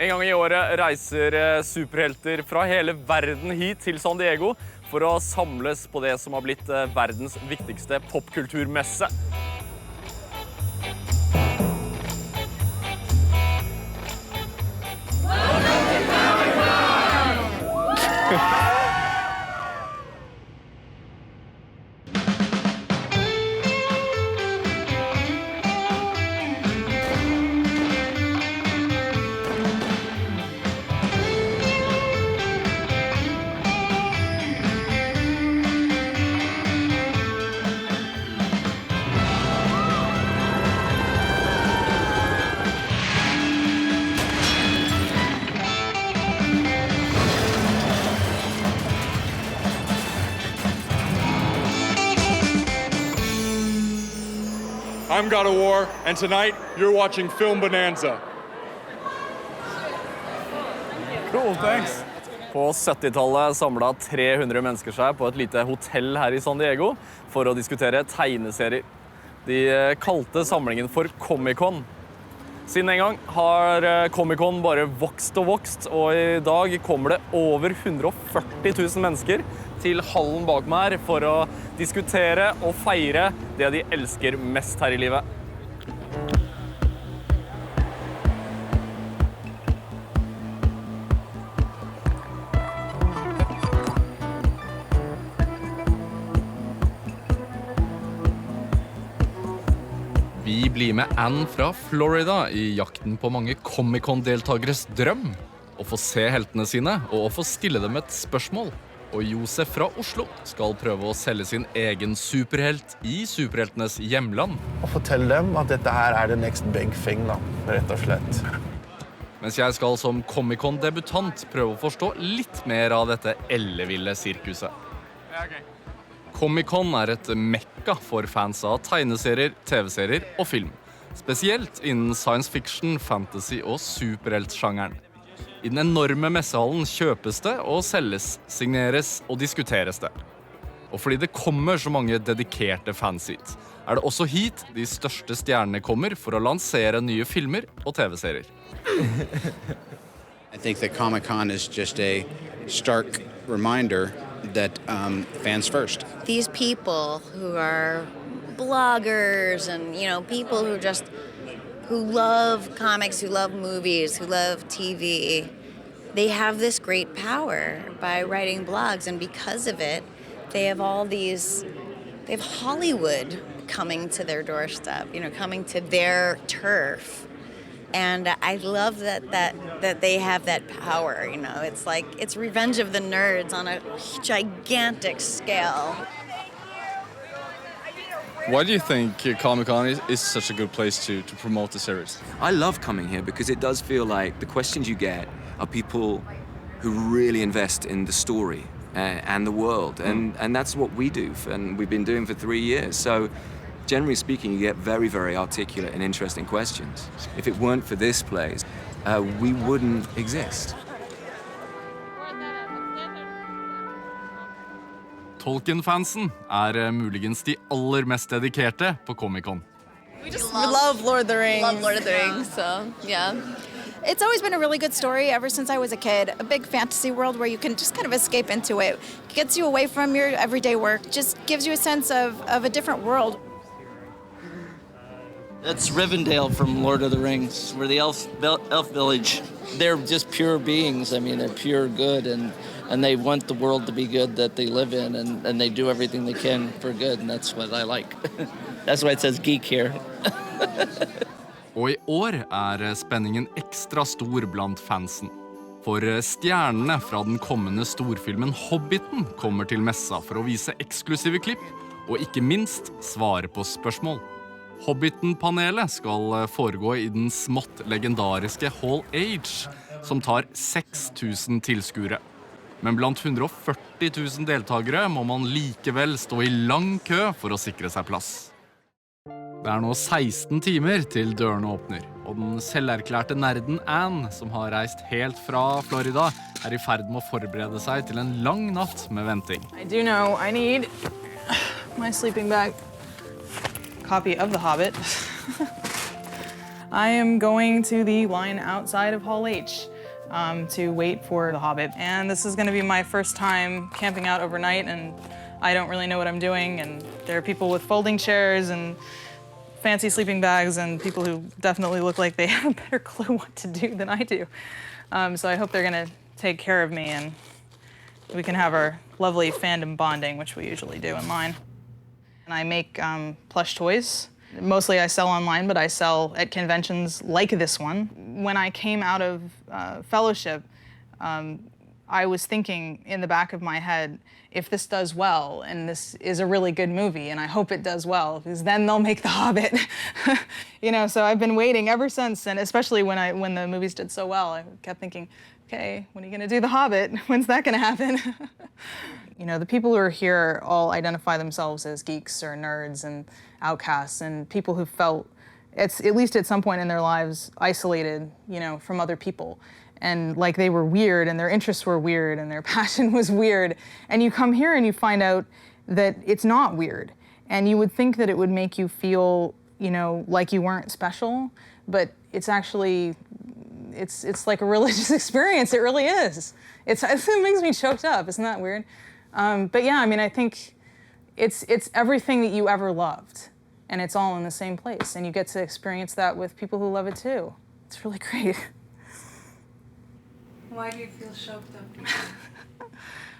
En gang I året reiser superhelter fra hele verden hit til San Diego for å samles på det som har blitt verdens viktigste popkulturmesse. I'm God of War, and tonight you're watching Film Bonanza. Cool, thanks. På 70-tallet samlet 300 mennesker seg på et lite hotell her I San Diego for å diskutere tegneserier. De kalte samlingen for Comic-Con. Siden en gang har Comic-Con bare vokst, og I dag kommer det over 140 000 mennesker til hallen bak meg her for å diskutere og feire det de elsker mest her I livet. Vi blir med Anne fra Florida I jakten på mange Comic-Con-deltageres drøm. Å få se heltene sine, og å få stille dem et spørsmål. Og Josef fra Oslo skal prøve å selge sin egen superhelt I superheltenes hjemland. Og fortelle dem at dette her the next big thing, da, rett og slett. Mens jeg skal som Comic-Con-debutant prøve å forstå litt mer av dette elleville sirkuset. Comic-Con et mekka for fans av tegneserier, TV-serier og film. Spesielt innen science fiction, fantasy og superheltsjangeren. I den enorme messehallen kjøpes det og selges, signeres og diskuteres det. Og fordi det kommer så mange dedikerte fans hit, det også hit de største stjernene kommer for å lansere nye filmer og TV-serier. I think that Comic-Con is just a stark reminder that fans first. These people who are bloggers and, people who love comics, who love movies, who love TV, they have this great power by writing blogs, and because of it, they have Hollywood coming to their doorstep, coming to their turf. And I love that they have that power, It's like, it's Revenge of the Nerds on a gigantic scale. Why do you think Comic-Con is such a good place to promote the series? I love coming here because it does feel like the questions you get are people who really invest in the story and the world. And that's what we do, and we've been doing for 3 years. So generally speaking, you get very, very articulate and interesting questions. If it weren't for this place, we wouldn't exist. Tolkien-fansen muligens de aller mest dedikerte på Comic-Con. We just love Lord of the Rings. Love Lord of the Rings, so yeah. It's always been a really good story ever since I was a kid. A big fantasy world where you can just kind of escape into it. Gets you away from your everyday work. Just gives you a sense of a different world. That's Rivendell from Lord of the Rings. We're the elf village. They're just pure beings. I mean, they're pure good, and they want the world to be good that they live in, and they do everything they can for good, and that's what I like. That's why it says geek here. Og I år spenningen ekstra stor blant fansen. For stjernene fra den kommende storfilmen Hobbiten kommer til messa for å vise eksklusive klipp, og ikke minst svare på spørsmål. Hobbiten-panelet skal foregå I den smått legendariske Hall H, som tar 6000 tilskuere. Men blant 140 000 deltagere må man likevel stå I lang kø for å sikre seg plass. Det nå 16 timer til dørene åpner, og den selverklærte nerden Anne, som har reist helt fra Florida, I ferd med å forberede seg til en lang natt med venting. I do know I need my sleeping bag. Copy of The Hobbit. I am going to the line outside of Hall H to wait for The Hobbit. And this is gonna be my first time camping out overnight, and I don't really know what I'm doing. And there are people with folding chairs and fancy sleeping bags and people who definitely look like they have a better clue what to do than I do. So I hope they're gonna take care of me and we can have our lovely fandom bonding, which we usually do in line. And I make plush toys. Mostly I sell online, but I sell at conventions like this one. When I came out of fellowship, I was thinking in the back of my head, if this does well, and this is a really good movie, and I hope it does well, because then they'll make The Hobbit. You know, so I've been waiting ever since, and especially when the movies did so well, I kept thinking, okay, when are you gonna do The Hobbit? When's that gonna happen? You know, the people who are here all identify themselves as geeks or nerds and outcasts, and people who felt, at least at some point in their lives, isolated, you know, from other people. And like they were weird, and their interests were weird, and their passion was weird. And you come here and you find out that it's not weird. And you would think that it would make you feel, you know, like you weren't special, but it's actually, it's like a religious experience. It really is. It makes me choked up. Isn't that weird? But yeah, I mean, I think it's everything that you ever loved, and it's all in the same place. And you get to experience that with people who love it too. It's really great. Why do you feel choked up?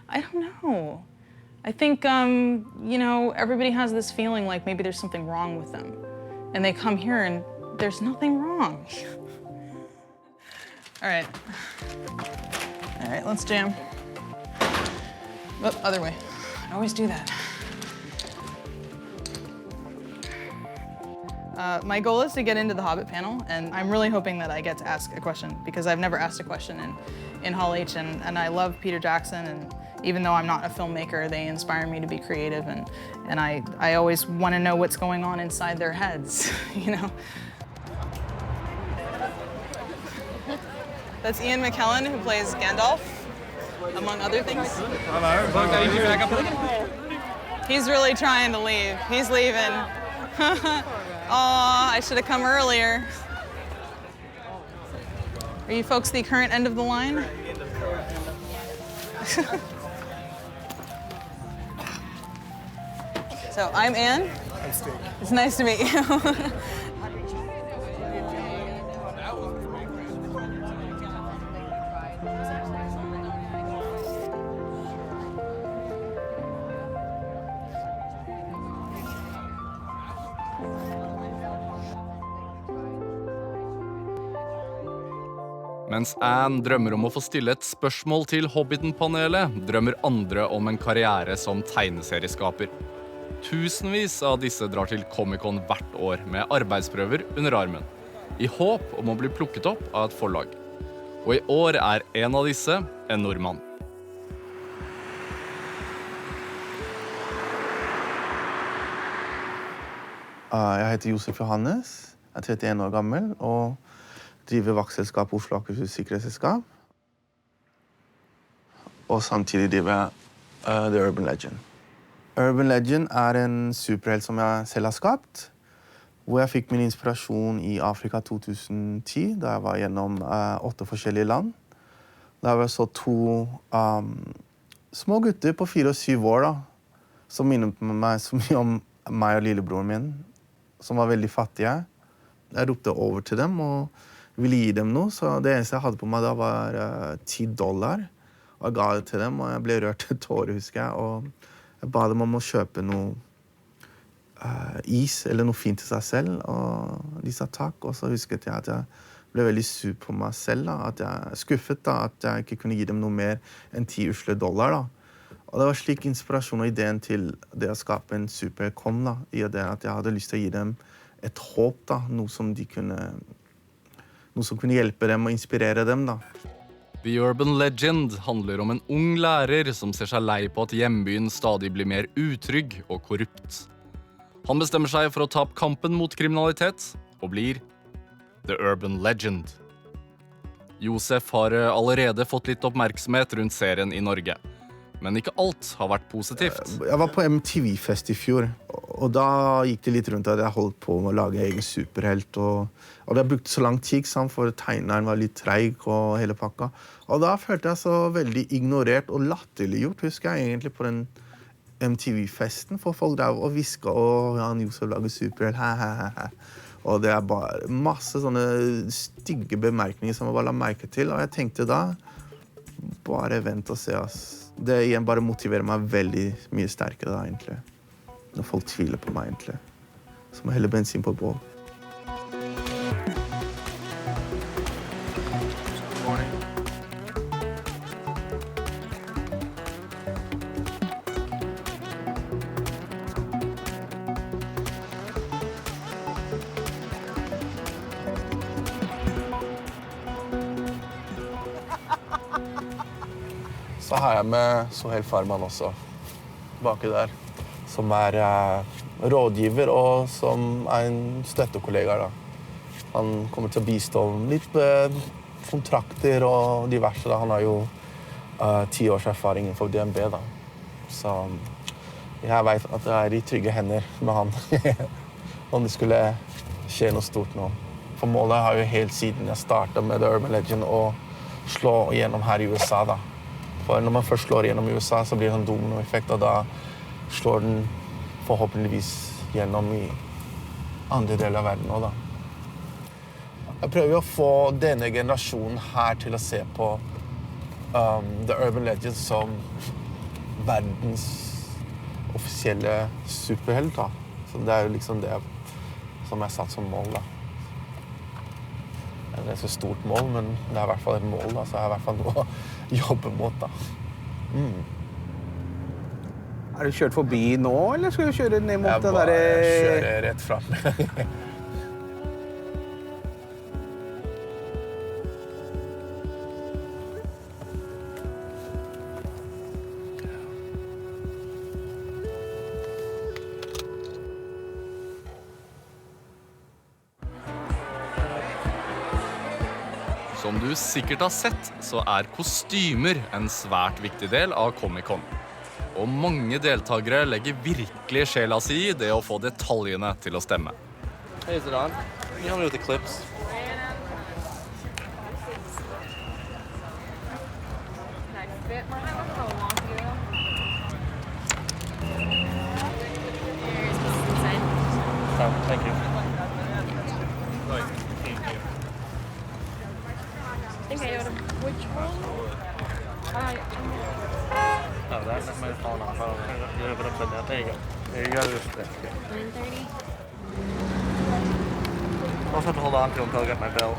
I don't know. I think, you know, everybody has this feeling like maybe there's something wrong with them. And they come here and there's nothing wrong. All right, let's jam. Oh, other way. I always do that. My goal is to get into the Hobbit panel, and I'm really hoping that I get to ask a question, because I've never asked a question in Hall H, and I love Peter Jackson, and even though I'm not a filmmaker, they inspire me to be creative, and I always want to know what's going on inside their heads, you know? That's Ian McKellen, who plays Gandalf, among other things. He's really trying to leave. He's leaving. Aw, I should have come earlier. Are you folks the current end of the line? So I'm Anne. I'm Steve. It's nice to meet you. Mens Anne drømmer om å få stille et spørsmål til Hobbiten-panelet, drømmer andre om en karriere som tegneserieskaper. Tusenvis av disse drar til Comic-Con hvert år med arbeidsprøver under armen, i håp om å bli plukket opp av et forlag. Og i år er en av disse en nordmann. Jeg heter Josef Johannes, jeg er 31 år gammel, og driver vaktselskap Oslo Akershus Sikkerhetsselskap. Og samtidig driver jeg The Urban Legend. Urban Legend er en superhelt som jeg selv har skapt, hvor jeg fikk min inspirasjon i Afrika 2010, da jeg var gjennom 8 forskjellige land. Da jeg så 2 små gutter på 4 og 7 år, da, som minnet meg så mye om meg og lillebroren min, som var veldig fattige. Jeg ropte over til dem og ville gi dem noe, så det eneste jeg hadde på meg da var $10. Og jeg ga det til dem, og jeg ble rørt til tårer, husker jeg. Og jeg ba dem om å kjøpe noe is eller noe fint til seg selv, og de sa takk. Og så husket jeg at jeg ble veldig sur på meg selv, da, at jeg skuffet da, at jeg ikke kunne gi dem noe mer enn $10 usle. Da. Og det var slik inspirasjon og ideen til det å skape en superhelt kom, da, i det at jeg hadde lyst til å gi dem et håp, da, noe som kunne hjelpe dem og inspirere dem, da. The Urban Legend handler om en ung lærer som ser seg lei på at hjembyen stadig blir mer utrygg og korrupt. Han bestemmer seg for å ta opp kampen mot kriminalitet, og blir The Urban Legend. Josef har allerede fått litt oppmerksomhet rundt serien i Norge, men ikke alt har vært positivt. Jeg var på MTV-fest i fjor, Og da gikk det litt rundt at jeg holdt på med å lage egen superhelt. Og det brukte så lang tid, for tegneren var litt treig og hele pakka. Og da følte jeg så veldig ignorert og latterliggjort, husker jeg egentlig på den MTV-festen. For folk der og hviska, han Josef lager superhelt, hæ. Og det er bare masse sånne stygge bemerkninger som jeg bare la merke til. Og jeg tenkte da, bare vent og se, ass. Det igjen bare motiverer meg veldig mye sterkere da, egentlig. Når folk tviler på meg, egentlig. Så må jeg helle bensin på bål. Så har jeg med Sohail Farman også, baki der. Som rådgiver og som en støttekollega. Da. Han kommer til å bistå litt med kontrakter og diverse. Da. Han har jo 10 års erfaring innenfor DNB. Da. Så jeg vet at jeg er i trygge hender med han. Om det skulle skje noe stort nå. For målet har jo helt siden jeg startet med The Urban Legend å slå igjennom her i USA. Da. For når man først slår igjennom i USA, så blir det en dominoeffekt, og da slår den forhåpentligvis gjennom i andre deler av verden også, da. Jeg prøver å få denne generasjonen her til å se på The Urban Legend som verdens offisielle superhelt, da. Så det er jo liksom det som er satt som mål, da. Det er et ganske stort mål, men det er i hvert fall et mål, da. Så jeg har i hvert fall noe å jobbe mot, da. Har du kjørt forbi nå, eller skal du kjøre ned mot det der? Jeg kjører rett fram. Som du sikkert har sett, så er kostymer en svært viktig del av Comic-Con. Og mange deltakere legger virkelig sjela si i det å få detaljene til å stemme. Hey, is it on? Can you help me with the clips? Thank you. Which one? Oh, that might have fallen off. You have it upside down. There you go. There you go. 9:30. I'll also have to hold on to until I get my belt.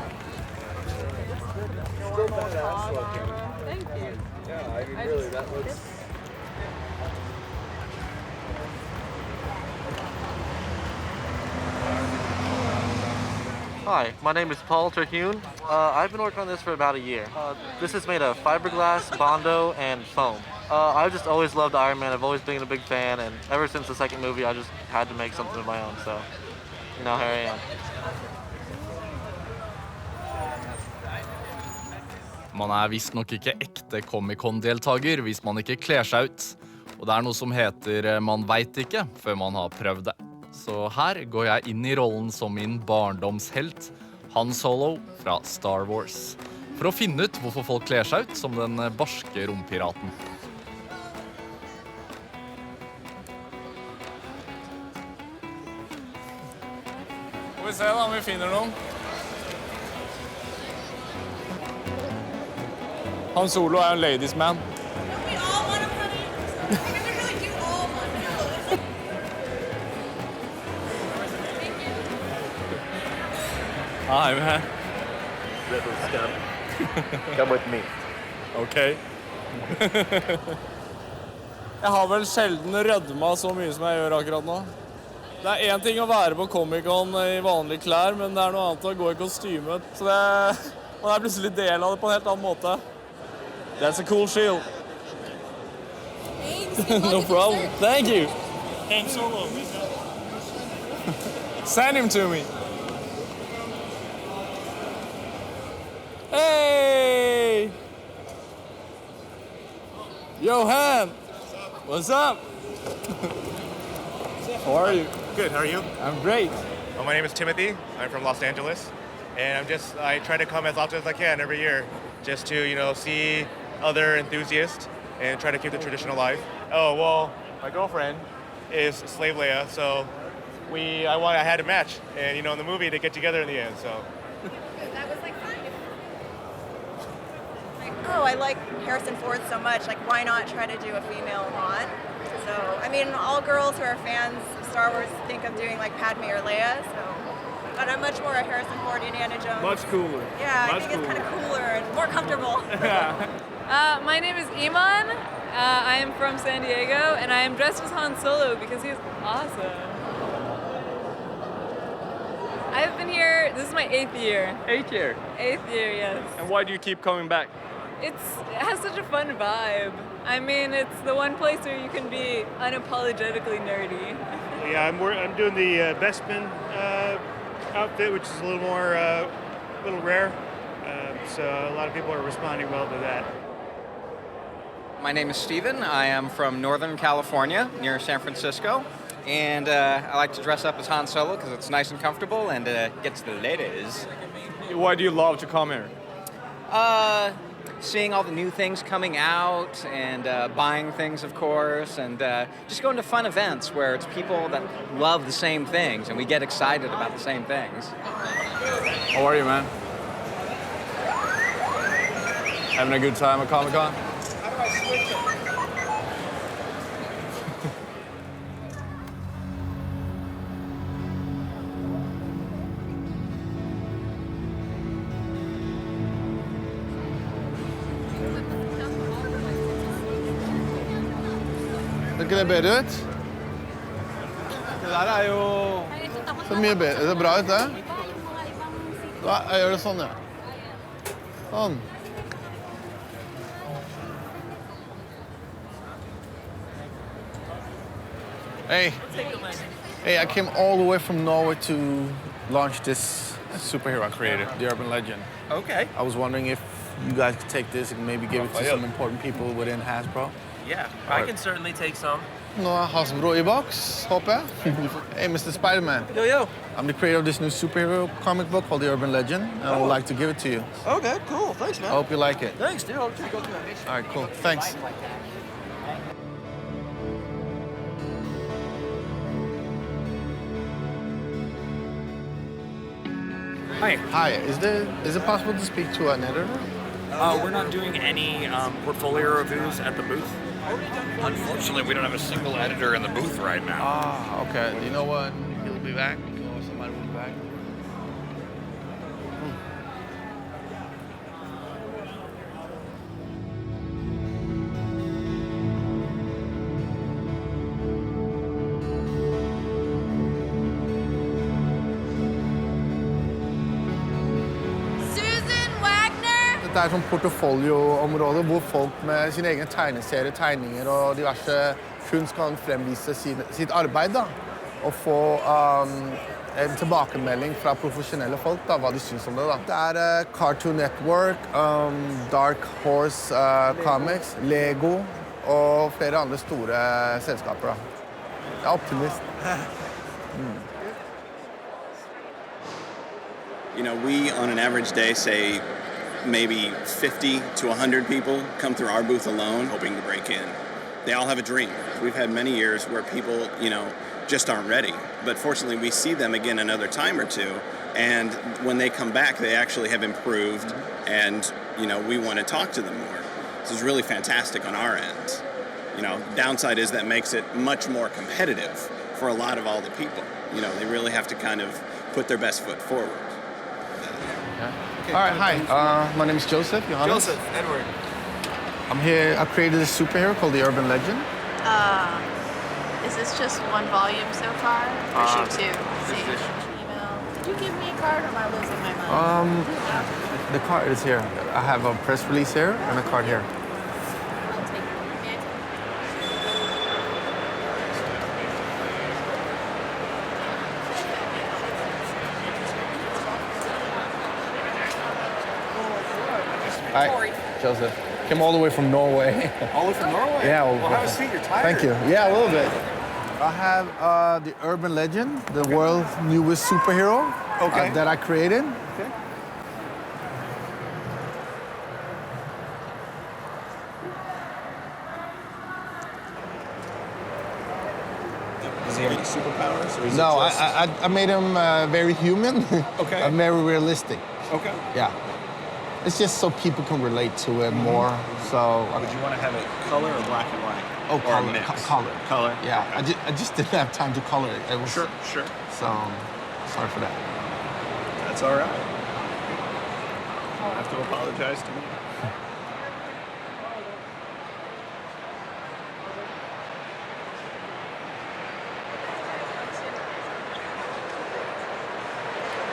Thank you. Yeah, I mean, really, that looks... Hi, my name is Paul Terhune. I've been working on this for about a year. This is made of fiberglass, Bondo, and foam. I've just always loved Iron Man. I've always been a big fan, and ever since the second movie, I just had to make something of my own, so now here I am. Man er visst nok ikke ekte Comic-Con-deltager hvis man ikke kler seg ut. Og det er noe som heter man vet ikke før man har prøvd det. Så her går jeg inn i rollen som min barndomshelt, Han Solo fra Star Wars. For å finne ut hvorfor folk kler seg ut som den barske rompiraten. Får vi se da om vi finner noen. Han Solo er en ladies man. Hi, man. Little scum. Come with me. Ok. Jeg har vel sjelden rødma så mye som jeg gjør akkurat nå. Det er en ting å være på Comic-Con i vanlige klær, men det er noe annet å gå i kostyme. Så man er plutselig del av det på en helt annen måte. That's a cool shield. No problem. Thank you. Han Solo. Send him to me. Hey! Yo, Han! What's up? How are you? Good, how are you? I'm great. Well, my name is Timothy. I'm from Los Angeles. And I try to come as often as I can every year just to, see other enthusiasts and try to keep the tradition alive. Oh, well, my girlfriend is Slave Leia, so I had a match. And, in the movie, they get together in the end, so. That was like fun. Oh, I like Harrison Ford so much. Like, why not try to do a female Han? So, I mean, all girls who are fans of Star Wars think of doing like Padme or Leia, so. But I'm much more a Harrison Ford, Indiana Jones. Much cooler. Yeah, Much I think cooler. it's kind of cooler and more comfortable. My name is Iman. I am from San Diego, and I am dressed as Han Solo because he's awesome. I've been here, this is my 8th year. 8th year. 8th year, yes. And why do you keep coming back? It has such a fun vibe. I mean, it's the one place where you can be unapologetically nerdy. Yeah, I'm doing the Bespin outfit, which is a little rare. So a lot of people are responding well to that. My name is Steven. I am from Northern California, near San Francisco. And I like to dress up as Han Solo because it's nice and comfortable and gets the ladies. Why do you love to come here? Seeing all the new things coming out and buying things, of course, and just going to fun events where it's people that love the same things and we get excited about the same things. How are you, man? Having a good time at Comic-Con? How do I switch it? Ser ikke det bedre ut? Det der jo... Så mye bedre. Det er bra ut, det. Da, jeg gjør det sånn, ja. Sånn. Hey. Hey, I came all the way from Norway to launch this superhero I created, the Urban Legend. Okay. I was wondering if you guys could take this and maybe give it to some important people within Hasbro. Yeah, I can certainly take some. Nå er Hasbro I boks, håper jeg. Hey, Mr. Spider-Man. Yo. I'm the creator of this new superhero comic book called The Urban Legend, and I would like to give it to you. Okay, cool. Thanks, man. I hope you like it. Thanks, dude. I'll go through that. All right, cool. Thanks. Hi. Hi. Is it possible to speak to an editor? We're not doing any portfolio reviews at the booth. Unfortunately, we don't have a single editor in the booth right now. Ah, okay. You know what? He'll be back. Or somebody will be back. Dette sånn portfolioområde hvor folk med sine egne tegneserier, tegninger og diverse kunst kan fremvise sitt arbeid da, og få en tilbakemelding fra profesjonelle folk da, hva de synes om det. Da. Det Cartoon Network, Dark Horse Comics, Lego og flere andre store selskaper. Da. Jeg optimist. You know, we on an average day say maybe 50 to 100 people come through our booth alone hoping to break in. They all have a dream. We've had many years where people, just aren't ready. But fortunately, we see them again another time or two. And when they come back, they actually have improved. And, we want to talk to them more. This is really fantastic on our end. Downside is that makes it much more competitive for a lot of all the people. They really have to kind of put their best foot forward. All right, hi. My name is Joseph. Johannes. Joseph, Edward. I'm here. I created a superhero called the Urban Legend. Is this just one volume so far? Or issue 2? Email. Did you give me a card or am I losing my mind? The card is here. I have a press release here and a card here. Hi, Joseph. Came all the way from Norway. All the way from Norway? Yeah. Well, have a seat. You're tired. Thank you. Yeah, a little bit. I have the urban legend, the world's newest superhero that I created. Okay. Does he have any superpowers? Or is No, it just... I made him very human. Okay. And very realistic. Okay. Yeah. It's just so people can relate to it more. So. Would you want to have it color or black and white? Oh, Or color. mix? Color. Color. Yeah. I just didn't have time to color it. It was, Sure. So, sorry for that. That's all right. You don't have to apologize to me.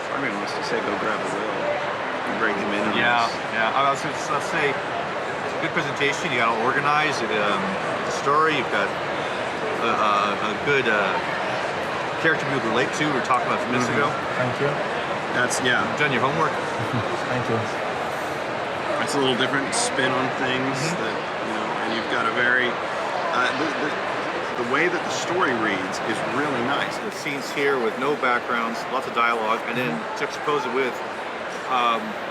Farman wants to say go grab a wheel and bring him in. Yeah. I was going to say, it's a good presentation. You got it organized. The story. You've got a good character people relate to. We were talking about a few minutes ago. Thank you. You've done your homework. Thank you. It's a little different spin on things that, and you've got a very, the way that the story reads is really nice. The scenes here with no backgrounds, lots of dialogue, and then juxtapose it with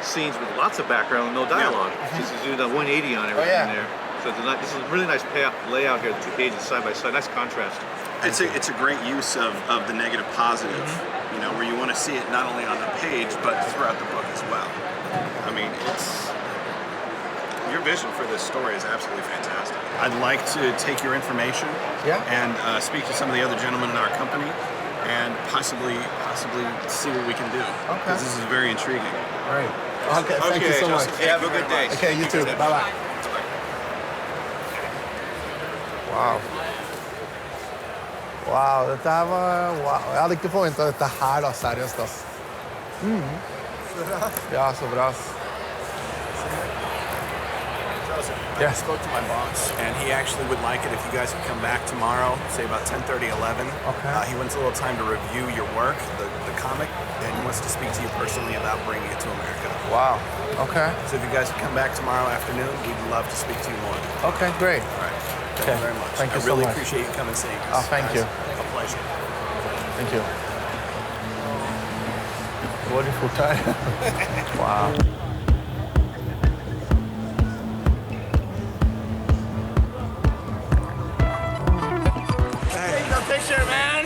scenes with lots of background and no dialogue. Just do the 180 on everything there. So this is a really nice layout here, the two pages side by side. Nice contrast. It's a great use of the negative positive, where you want to see it not only on the page, but throughout the book as well. I mean, your vision for this story is absolutely fantastic. I'd like to take your information and speak to some of the other gentlemen in our company and possibly see what we can do. Okay. Because this is very intriguing. All right. Okay, thank you so much. Hey, have a good day. Okay, you too. Bye-bye. Wow. Wow, dette her var... Wow. Jeg hadde ikke forventet dette her da, seriøst, ass. Ja, så bra, ass. I spoke to my boss, and he actually would like it if you guys could come back tomorrow, say about 10:30, 11. Okay. He wants a little time to review your work, the comic, and he wants to speak to you personally about bringing it to America. Wow. Okay. So if you guys could come back tomorrow afternoon, we'd love to speak to you more. Okay, great. All right. Thank you very much. Thank you I really so much. appreciate you coming and seeing us. Oh, thank you. A pleasure. Thank you. Går det fort här? Wow. Take the picture, man!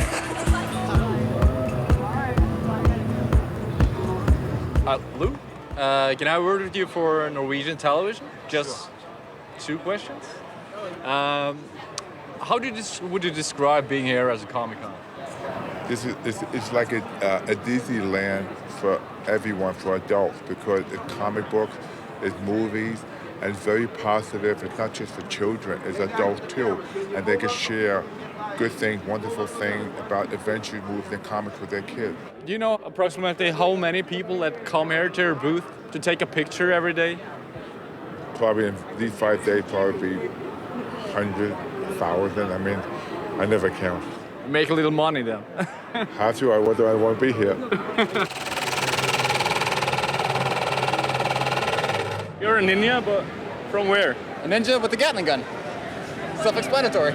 Lou, can I have a word with you for Norwegian television? Just 2 questions. How would you describe being here as a Comic-Con? This is it's like a Disneyland for everyone, for adults, because it's comic books, it's movies, and it's very positive. It's not just for children, it's adults too, and they can share good things, wonderful things about adventure movies and comics with their kids. Do you know approximately how many people that come here to your booth to take a picture every day? Probably in these 5 days, probably 100,000. I mean, I never count. Make a little money then. Have to, I won't be here. You're a ninja, but from where? A ninja with a Gatling gun. Self-explanatory.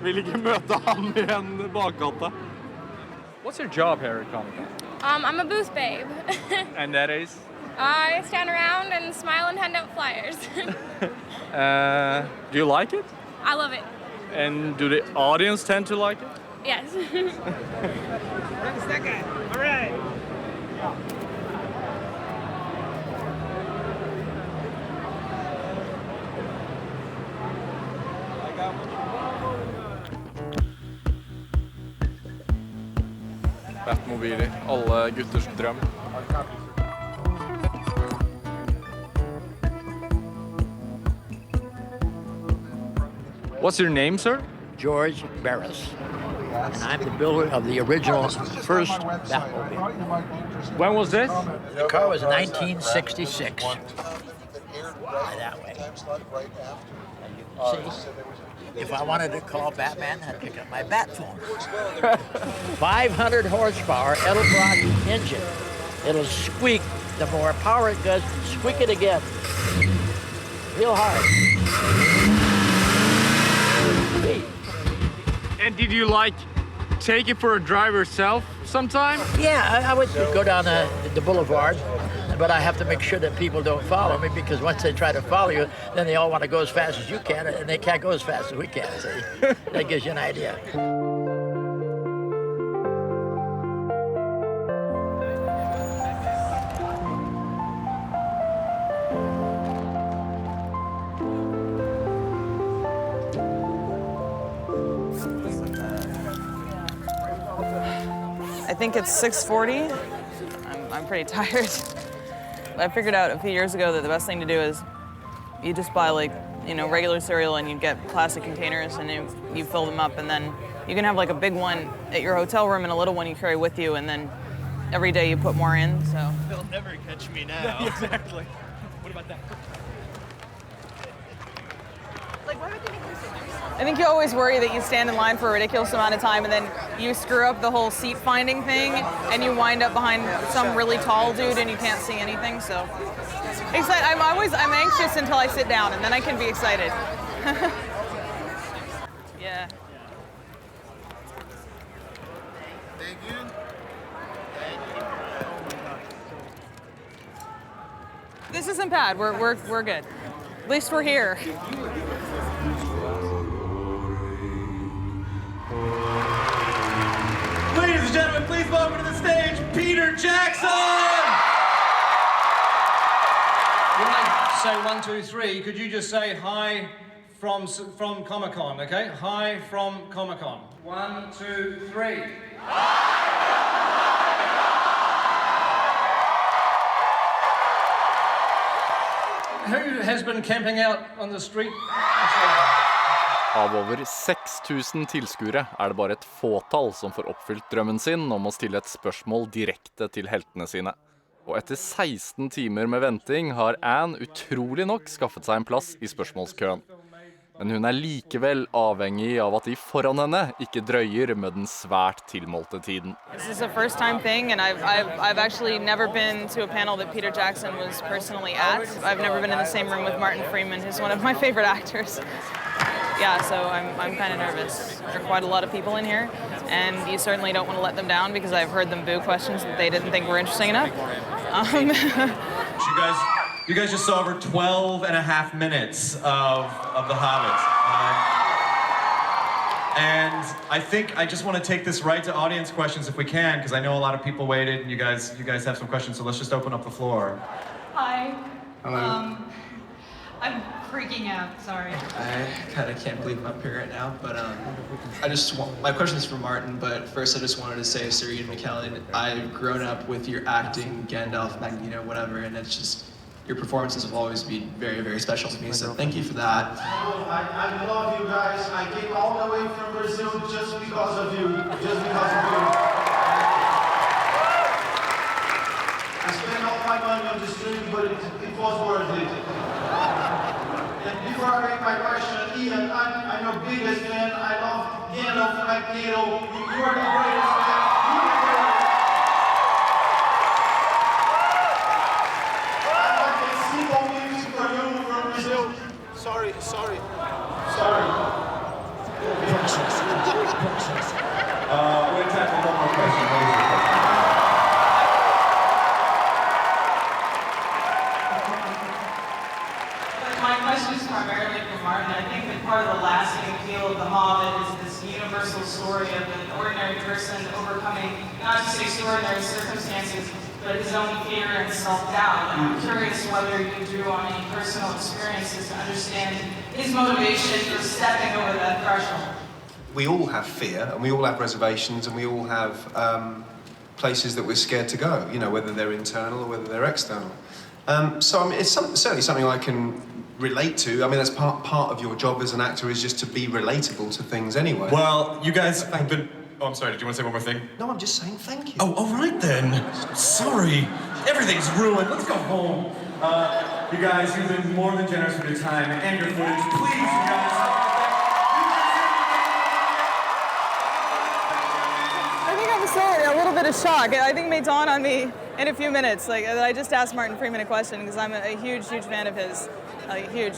Vill ikke møte han i en bakgata. What's your job here at Comic-Con? I'm a booth babe. And that is? I stand around and smile and hand out flyers. Do you like it? I love it. And do the audience tend to like it? Yes. That guy. All right. Batmobili, alle gutters drøm. What's your name, sir? George Barris. And I'm the builder of the original first Batmobile. When was this? The car was 1966. By that way. And you can see, if I wanted to call Batman, I'd pick up my bat phone. 500 horsepower Edelbrock engine. It'll squeak. The more power it goes, squeak it again. real hard. And did you like take it for a drive yourself sometime? Yeah, I would go down the boulevard, but I have to make sure that people don't follow me, because once they try to follow you, then they all want to go as fast as you can, and they can't go as fast as we can, see? That gives you an idea. I think it's 6:40. I'm pretty tired. I figured out a few years ago that the best thing to do is you just buy regular cereal, and you get plastic containers, and you fill them up, and then you can have like a big one at your hotel room and a little one you carry with you, and then every day you put more in, so. They'll never catch me now. Yeah, exactly. What about that? I think you always worry that you stand in line for a ridiculous amount of time, and then you screw up the whole seat finding thing, and you wind up behind some really tall dude and you can't see anything, so. I'm anxious until I sit down, and then I can be excited. Yeah. Thank you. This isn't bad. We're good. At least we're here. Ladies and gentlemen, please welcome to the stage, Peter Jackson! When I say 1, 2, 3, could you just say hi from Comic-Con, okay? Hi from Comic-Con. 1, 2, 3. Who has been camping out on the street? Av over 6000 tilskuere er det bare et fåtall som får oppfylt drømmen sin om å stille et spørsmål direkte til heltene sine. Og etter 16 timer med venting har Anne utrolig nok skaffet seg en plass i spørsmålskøen. Men hun er likevel avhengig av at de foran henne ikke drøyer med den svært tilmålte tiden. This is a first time thing, and I've actually never been to a panel that Peter Jackson was personally at. I've never been in the same room with Martin Freeman, who's one of my favorite actors. Yeah, so I'm kind of nervous. There are quite a lot of people in here, and you certainly don't want to let them down, because I've heard them boo questions that they didn't think were interesting enough. You guys just saw over 12 and a half minutes of The Hobbit. And I think I just want to take this right to audience questions if we can, because I know a lot of people waited and you guys have some questions, so let's just open up the floor. Hi. Hello. I'm freaking out, sorry. I kind of can't believe I'm up here right now, but my question is for Martin, but first I just wanted to say, Sir Ian McKellen, I've grown up with your acting, Gandalf, Magneto, whatever, and it's just, your performances have always been very, very special to me, so thank you for that. I love you guys. I came all the way from Brazil just because of you. I spent all my money on this trip, but it was worth it. And before I make my question, Ian, I'm your biggest fan. I love Gandalf, Magneto. You are the greatest man. Sorry. We're tackling one more question, please. My question is primarily for Martin. I think that part of the lasting appeal of The Hobbit is this universal story of an ordinary person overcoming not just extraordinary circumstances, but his own fear and self-doubt. And I'm curious whether you drew on any personal experiences to understand his motivation for stepping over that threshold. We all have fear, and we all have reservations, and we all have places that we're scared to go, you know, whether they're internal or whether they're external. So I mean, it's certainly something I can relate to. I mean, that's part of your job as an actor, is just to be relatable to things anyway. Well, you guys have been... Oh, I'm sorry, did you want to say one more thing? No, I'm just saying thank you. Oh, all right then. Sorry. Everything's ruined. Let's go home. You guys, you've been more than generous with your time and your footage. Please, you guys. I think I'm sorry, a little bit of shock. I think it may dawn on me in a few minutes. I just asked Martin Freeman a question, because I'm a huge, huge fan of his. huge.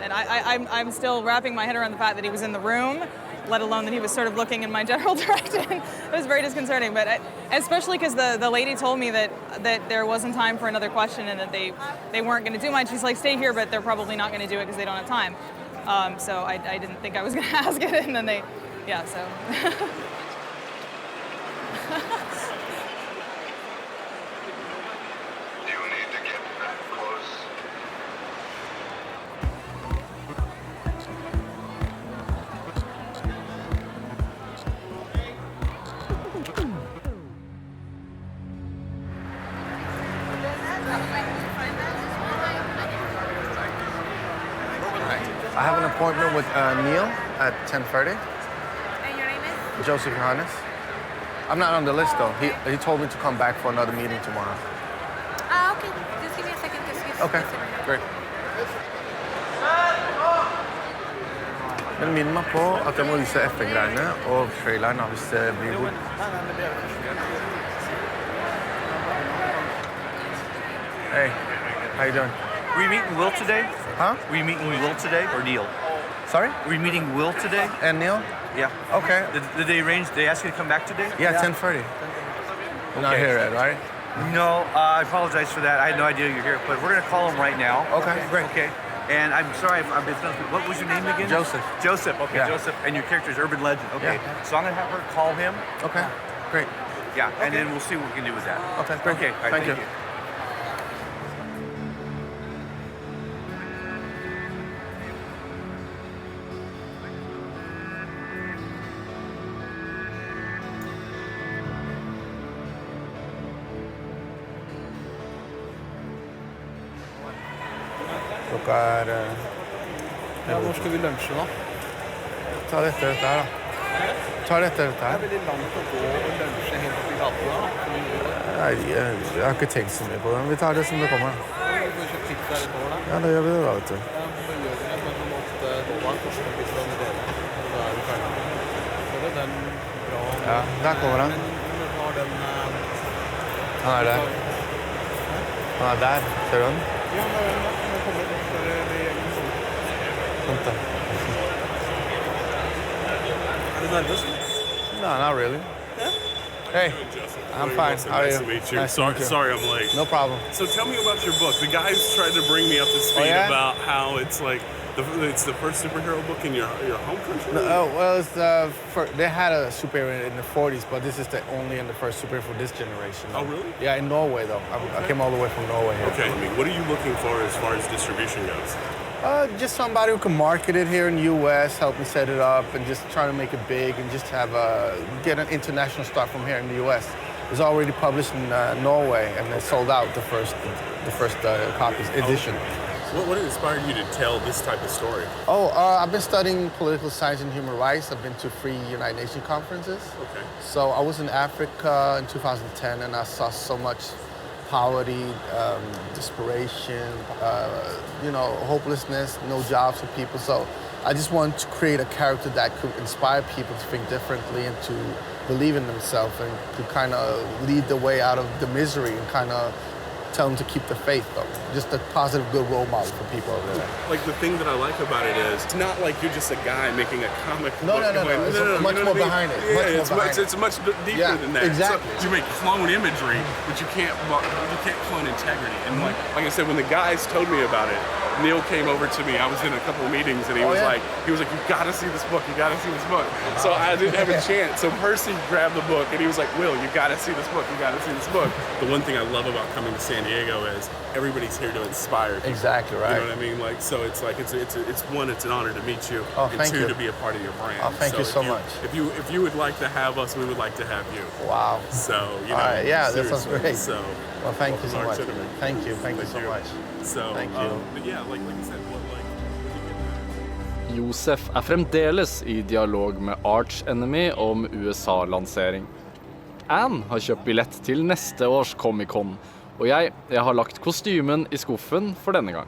And I'm still wrapping my head around the fact that he was in the room, let alone that he was sort of looking in my general direction. It was very disconcerting, but especially because the lady told me that there wasn't time for another question and that they weren't going to do mine. She's like, stay here, but they're probably not going to do it because they don't have time. So I didn't think I was going to ask it, and then so. I have an appointment with Neil at 10:30. And your name is? Joseph Johannes. I'm not on the list though. He told me to come back for another meeting tomorrow. Okay. Just give me a second. Okay, great. Men minn meg på at jeg må vise FN-greiene og traileren hvis det blir god. Hey, how you doing? Were you meeting Will today? Huh? Were you meeting Will today or Neil? Sorry? Were you meeting Will today? And Neil? Yeah. Okay. Did they arrange, did they ask you to come back today? Yeah, 10:30. You're not here yet, right? No, I apologize for that. I had no idea you're here, but we're going to call him right now. Okay, great. Okay. And I'm sorry, what was your name again? Joseph. Joseph, okay, Yeah. Joseph. And your character is Urban Legend. Okay. Yeah. So I'm going to have her call him. Okay, great. Yeah, and then we'll see what we can do with that. Okay, great. Okay, all right, Thank you. Klokka Ja, hvor skal vi lunsje da? Ta det etter dette her da. Ta det etter dette her. Det er veldig langt å gå og lunsje helt opp i gaten da. Nei, jeg har ikke tenkt så mye på det. Vi tar det som det kommer. Vi får kjøpt pizza litt over da. Ja, det gjør vi det da, vet du. Ja, da gjør vi det, men om $8 koster en pizza med dere. Og da er vi ferdig. Så det er den bra. Ja, der kommer han. Men vi tar den... Han er der. Han er der. Ser du den? Ja, han er der. Han kommer for Vent da. Er du nervøs? No, not really. Hey, I'm fine. How are you? Nice to meet you. Nice to meet you. Sorry I'm late. No problem. So tell me about your book. The guys tried to bring me up to speed about how it's like it's the first superhero book in your home country. No, well, it's they had a superhero in the 40s, but this is the only and the first superhero for this generation. Oh, really? Yeah, in Norway though. I came all the way from Norway here. Okay. I mean, what are you looking for as far as distribution goes? Just somebody who can market it here in the U.S., help me set it up, and just try to make it big, and just have get an international start from here in the U.S. It's already published in Norway, and it sold out the first copies edition. What inspired you to tell this type of story? I've been studying political science and human rights. I've been to 3 United Nations conferences. Okay. So I was in Africa in 2010, and I saw so much poverty, desperation, hopelessness, no jobs for people. So I just wanted to create a character that could inspire people to think differently and to believe in themselves and to kind of lead the way out of the misery and kind of tell them to keep the faith, though. Just a positive, good role model for people over there. Like, the thing that I like about it is it's not like you're just a guy making a comic book. No. There's much more behind it. Yeah, it's much deeper than that. Exactly. So you make clone imagery, but you can't clone integrity. And like I said, when the guys told me about it, Neil came over to me. I was in a couple of meetings, and he was like, you gotta see this book. You gotta see this book. So I didn't have a chance. So Percy grabbed the book, and he was like, Will, you gotta see this book. You gotta see this book. The one thing I love about coming to San Diego is everybody's here to inspire people. Exactly right. You know what I mean? Like, so it's like it's one, it's an honor to meet you, and thank two, you. to be a part of your brand. Thank you so much. If you would like to have us, we would like to have you. Wow. So All right, yeah, that sounds great. So, well, thank you so much. Cinnamon. Thank you so much. So, thank you. But yeah, like you said, Josef fremdeles I dialog med Arch Enemy om USA-lansering. Anne har kjøpt billett til neste års Comic-Con, og jeg har lagt kostymen I skuffen for denne gang.